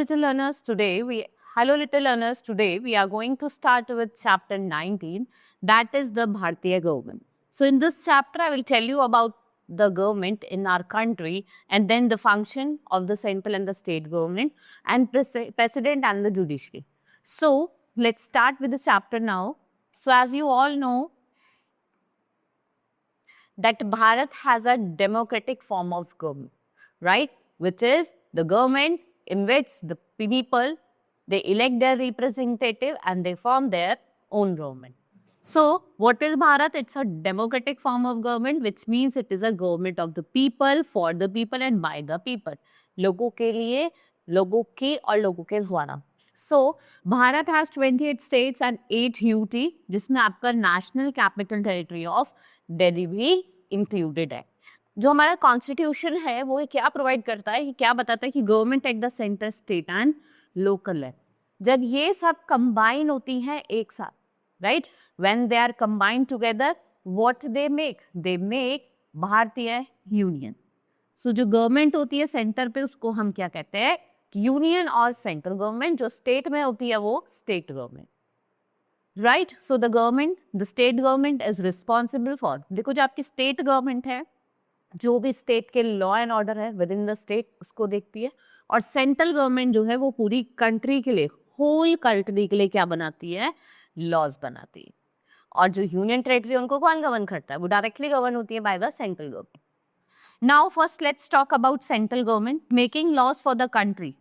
little learners. Today we are going to start with chapter 19, that is the Bharatiya government. So in this chapter I will tell you about the government in our country and then the function of the central and the state government and president and the judiciary. So let's start with the chapter now. So as you all know that Bharat has a democratic form of government, right? Which is the government in which the people, they elect their representative and they form their own government. So what is Bharat? It's a democratic form of government, which means it is a government of the people, for the people and by the people. लोगों के लिए, लोगों के और लोगों के द्वारा. So Bharat has 28 states and 8 UT, जिसमें आपका national capital territory of Delhi भी इंक्लूडेड है. जो हमारा कॉन्स्टिट्यूशन है वो क्या प्रोवाइड करता है, क्या बताता है कि government at the centre, state and local है. जब ये सब कंबाइन होती हैं एक साथ, right, when they are combined together, what they make Bharatiya union. So जो गवर्नमेंट होती है सेंटर पे, उसको हम क्या कहते हैं, यूनियन और सेंट्रल गवर्नमेंट. जो स्टेट में होती है वो state government, right. So the state government is responsible for, देखो जो आपकी स्टेट गवर्नमेंट है, जो भी स्टेट के लॉ एंड ऑर्डर है विद इन द स्टेट उसको देखती है. और सेंट्रल गवर्नमेंट जो है वो पूरी कंट्री के लिए, होल कंट्री के लिए क्या बनाती है, लॉज बनाती है. और जो यूनियन टेरिटरी उनको कौन गवर्न करता है, वो डायरेक्टली गवर्न होती है by the central government. Now first let's talk about central government making laws for the country.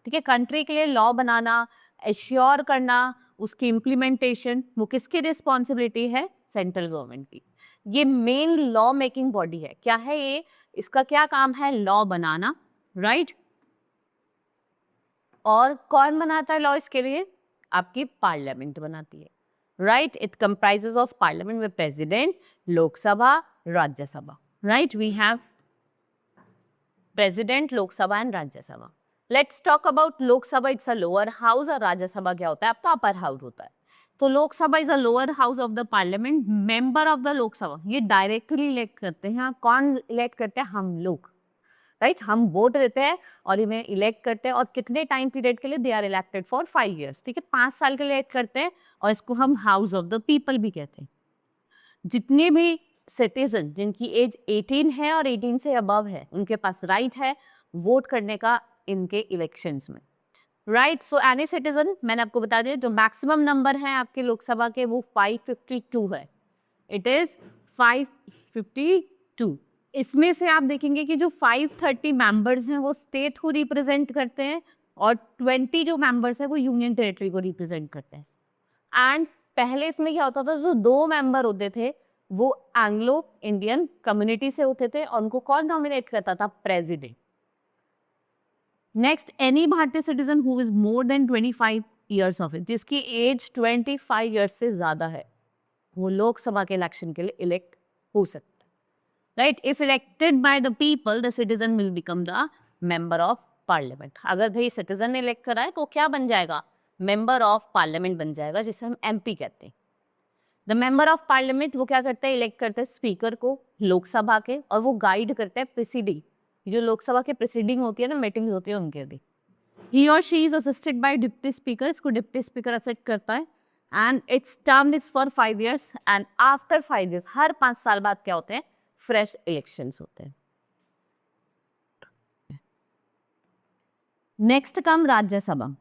ठीक है, कंट्री के लिए लॉ बनाना, एश्योर करना, उसकी इम्प्लीमेंटेशन, वो किसकी रिस्पॉन्सिबिलिटी है, सेंट्रल गवर्नमेंट की. ये मेन लॉ मेकिंग बॉडी है. क्या है ये, इसका क्या काम है, लॉ बनाना, राइट. और कौन बनाता है लॉ इसके लिए, आपकी पार्लियामेंट बनाती है, right. It comprises of parliament with president, Lok Sabha, Rajya Sabha, right. We have president, Lok Sabha and Rajya Sabha. Let's talk about Lok Sabha. It's a lower house. और राज्यसभा क्या होता है, आपका अपर हाउस होता है. तो Lok Sabha is a lower house of the parliament. Member of the Lok Sabha ये directly elect करते हैं. कौन इलेक्ट करते हैं, हम लोग, राइट. हम वोट देते हैं और इन्हें इलेक्ट करते हैं. और कितने टाइम पीरियड के लिए, they are elected for 5 years. ठीक है, 5 साल के लिए इलेक्ट करते हैं. और इसको हम हाउस ऑफ द पीपल भी कहते हैं. जितने भी सिटीजन जिनकी एज 18 है और 18 से अबव है, उनके पास राइट है वोट करने का इनके इलेक्शंस में, राइट. सो एनी सिटीजन, मैंने आपको बता दिया जो मैक्सिमम नंबर है आपके लोकसभा के वो 552 है. It is 552. इसमें से आप देखेंगे कि जो 530 मेंबर्स हैं वो स्टेट को रिप्रेजेंट करते हैं और 20 जो मेंबर्स हैं वो यूनियन टेरिटरी को रिप्रेजेंट करते हैं. एंड पहले इसमें क्या होता था, जो 2 मेंबर होते थे वो एंग्लो इंडियन कम्युनिटी से होते थे और उनको कौन नॉमिनेट करता था, president. Next, any Bharatiya citizen who is more than 25 years of age, जिसकी एज 25 years से ज्यादा है, वो लोकसभा के इलेक्शन के लिए इलेक्ट हो सकता है, right. If elected by the people, the citizen will become the member of parliament. अगर भाई सिटीजन ने इलेक्ट करा है तो क्या बन जाएगा, मेंबर ऑफ पार्लियामेंट बन जाएगा, जिसे हम एमपी कहते हैं. द मेंबर ऑफ पार्लियामेंट वो क्या करते हैं, इलेक्ट करते हैं स्पीकर को लोकसभा के, और वो गाइड करते हैं प्रेसिडिंग, जो लोकसभा के प्रेसिडिंग होती है ना, मीटिंग्स होती है उनके भी. ही और she is assisted by deputy speaker. इसको डिप्टी स्पीकर असिस्ट करता है. And it's term is for 5 years. And after 5 years, हर 5 साल बाद क्या होते हैं, फ्रेश इलेक्शंस होते हैं. Next come Rajya Sabha.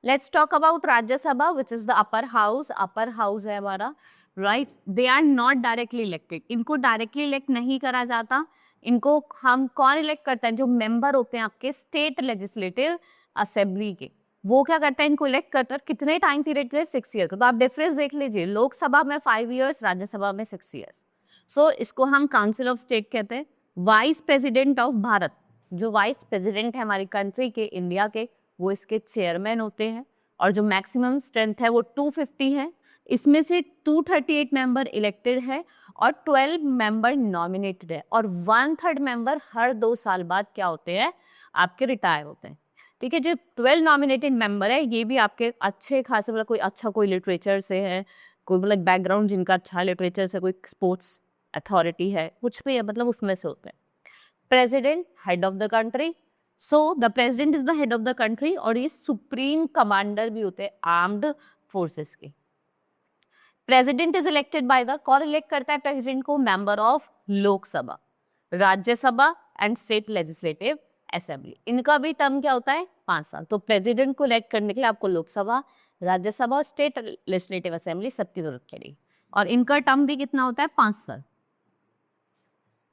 Let's talk about Rajya Sabha, which is the upper house. Upper house है हमारा, right. They are not directly elected. इनको डायरेक्टली इलेक्ट नहीं करा जाता. इनको हम कौन इलेक्ट करता है, जो मेंबर होते हैं आपके स्टेट लेजिस्लेटिव असेंबली के, वो क्या करते हैं, इनको इलेक्ट करते हैं. कितने टाइम पीरियड के लिए, 6 years. तो आप डिफरेंस देख लीजिए, लोकसभा में 5 years, राज्यसभा में 6 years. सो इसको हम काउंसिल ऑफ स्टेट कहते हैं. वाइस प्रेसिडेंट ऑफ भारत, जो वाइस प्रेसिडेंट है हमारी कंट्री के, इंडिया के, वो इसके चेयरमैन होते हैं. और जो मैक्सिमम स्ट्रेंथ है वो 250 है. इसमें से 238 मेंबर इलेक्टेड है और 12 मेंबर नॉमिनेटेड है. और 1/3 मेंबर हर 2 साल बाद क्या होते हैं, आपके रिटायर होते हैं. ठीक है, जो 12 नॉमिनेटेड मेंबर है ये भी आपके अच्छे खासे, मतलब कोई अच्छा कोई लिटरेचर से है, कोई मतलब बैकग्राउंड जिनका अच्छा लिटरेचर से, कोई स्पोर्ट्स अथॉरिटी है, कुछ भी है, मतलब उसमें से होते हैं. President, head of the country. So the president is the head of the country और ये सुप्रीम कमांडर भी होते हैं आर्म्ड फोर्सेस के. President is elected by the, कौन इलेक्ट करता है प्रेसिडेंट को? Member of Lok Sabha, Rajya Sabha and state legislative assembly. इनका भी टर्म क्या होता है? 5 साल. तो प्रेसिडेंट को इलेक्ट करने के लिए आपको लोकसभा, राज्यसभा और स्टेट लेजिस्लेटिव असेंबली सबकी जरूरत पड़ेगी और इनका टर्म भी कितना होता है? 5 साल.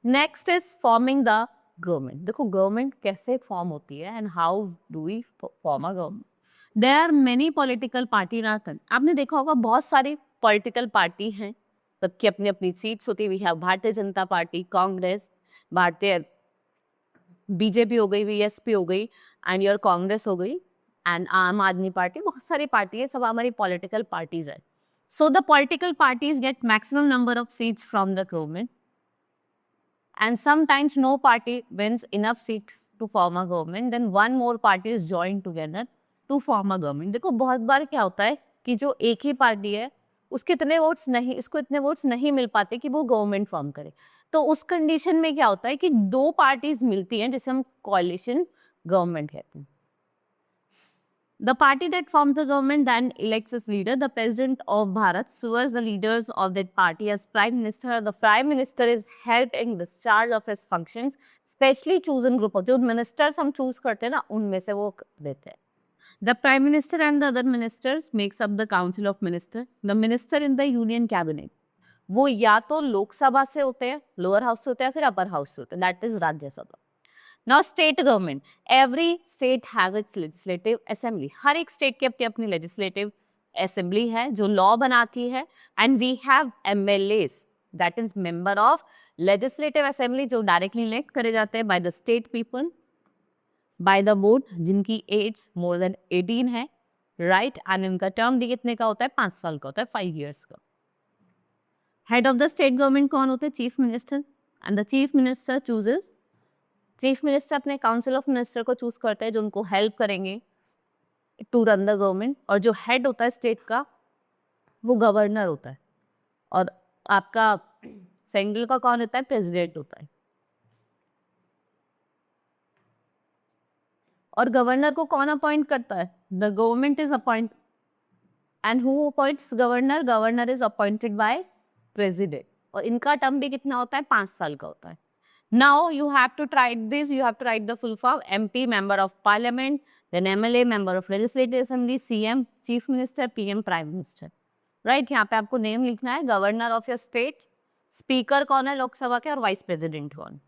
Next is forming the government. देखो गवर्नमेंट कैसे फॉर्म होती है and how do we form a government. There are many political party in our country. आपने देखा होगा बहुत सारी पॉलिटिकल पार्टी हैं, सबकी अपनी अपनी सीट्स होती है. We have Bharatiya Janata party, Congress, भारतीय बीजेपी हो गई, वीएसपी हो गई एंड योर कांग्रेस हो गई एंड आम आदमी पार्टी. बहुत सारी पार्टी है, सब हमारी पॉलिटिकल पार्टीज है. So the political parties get maximum number of seats from the government and sometimes no party wins enough seats to form a government, then one more party is joined together to form a government. देखो बहुत बार क्या होता है कि जो एक ही party है उसके इतने वोट्स नहीं, इसको इतने वोट्स नहीं मिल पाते कि वो गवर्नमेंट फॉर्म करे. तो उस कंडीशन में क्या होता है कि 2 पार्टीज मिलती हैं जिसे हम कोalition गवर्नमेंट कहते हैं. The party that forms the government then elects its leader. The president of Bharat swears the leaders of that party as prime minister. The prime minister is held in discharge of his functions. Specially chosen group of जो ministers हम choose करते हैं ना, उनमें से वो देते हैं. The prime minister and the other ministers makes up the council of minister. The minister in the union cabinet वो या तो लोकसभा से होते हैं, लोअर हाउस से होते हैं, फिर अपर हाउस से होते हैं. That is Rajya Sabha. Now state government. Every state has its legislative assembly. हर एक स्टेट की अपनी अपनी legislative assembly है जो लॉ बनाती है. And we have MLAs, that is member of legislative assembly जो directly elect करे जाते हैं by the state people, by the vote, जिनकी age more than 18 है, right? And इनका term भी कितने का होता है? 5 साल का होता है, 5 years का. Head of the state government कौन होते हैं? Chief minister. And the chief minister chooses, chief minister अपने काउंसिल ऑफ मिनिस्टर को चूज करते हैं जो उनको हेल्प करेंगे टू रन द गवर्नमेंट. और जो हेड होता है स्टेट का वो गवर्नर होता है और आपका सेंट्रल का कौन होता है? प्रेसिडेंट होता है. और गवर्नर को कौन अपॉइंट करता है? The government is appoint. And who appoints governor? Governor is appointed by president. और इनका टर्म भी कितना होता है? 5 साल का होता है. Now you have to write this, you have to write the full form. MP, member of parliament, then MLA, member of legislative assembly, CM, chief minister, PM, prime minister. Right? यहाँ पे आपको नेम लिखना है. Governor of your state, speaker कौन है लोकसभा के और vice president कौन.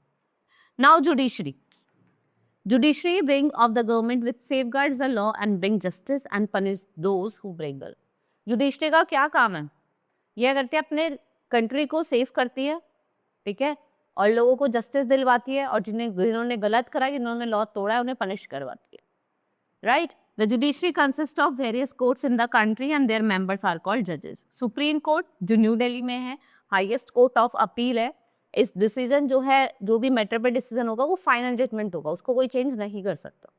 Now judiciary. Judiciary wing of the government which safeguards the law and bring justice and punish those who break the law. Judiciary का क्या काम है? यह करती है अपने कंट्री को सेफ करती है, ठीक है, और लोगों को जस्टिस दिलवाती है और जिन्होंने गलत करा, जिन्होंने लॉ तोड़ा है, उन्हें पनिश करवाती है. Right? The judiciary consist of various courts in the country and their members are called जजेस. सुप्रीम कोर्ट जो न्यू दिल्ली में है, हाईएस्ट कोर्ट ऑफ अपील है. इस डिसीजन जो है, जो भी मैटर पे डिसीजन होगा वो फाइनल जजमेंट होगा, उसको कोई चेंज नहीं कर सकता.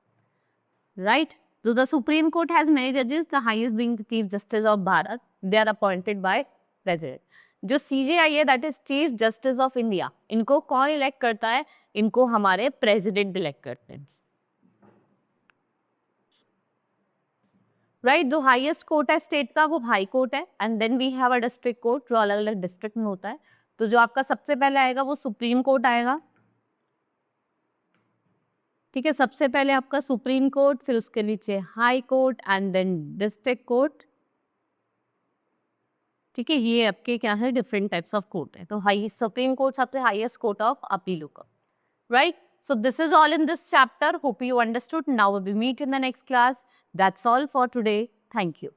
Right? So the Supreme Court has many judges, the highest being the Chief Justice of Bharat. They are appointed by President. जो CJI है, that is Chief Justice of India. इनको कौन इलेक्ट करता है? इनको हमारे प्रेसिडेंट इलेक्ट करते हैं. राइट? जो हाईएस्ट कोर्ट है स्टेट का वो हाई कोर्ट है. And then we have a district court जो अलग अलग डिस्ट्रिक्ट में होता है. तो जो आपका सबसे पहले आएगा वो सुप्रीम कोर्ट आएगा. ठीक है, सबसे पहले आपका सुप्रीम कोर्ट, फिर उसके नीचे high court and then district court. ठीक है, ये आपके क्या है? डिफरेंट टाइप्स ऑफ कोर्ट है. तो हाई सुप्रीम कोर्ट सबसे हाईएस्ट कोर्ट ऑफ अपील होगा. Right? So this is all in this chapter. Hope you understood. Now we will meet in the next class. That's all for today. Thank you.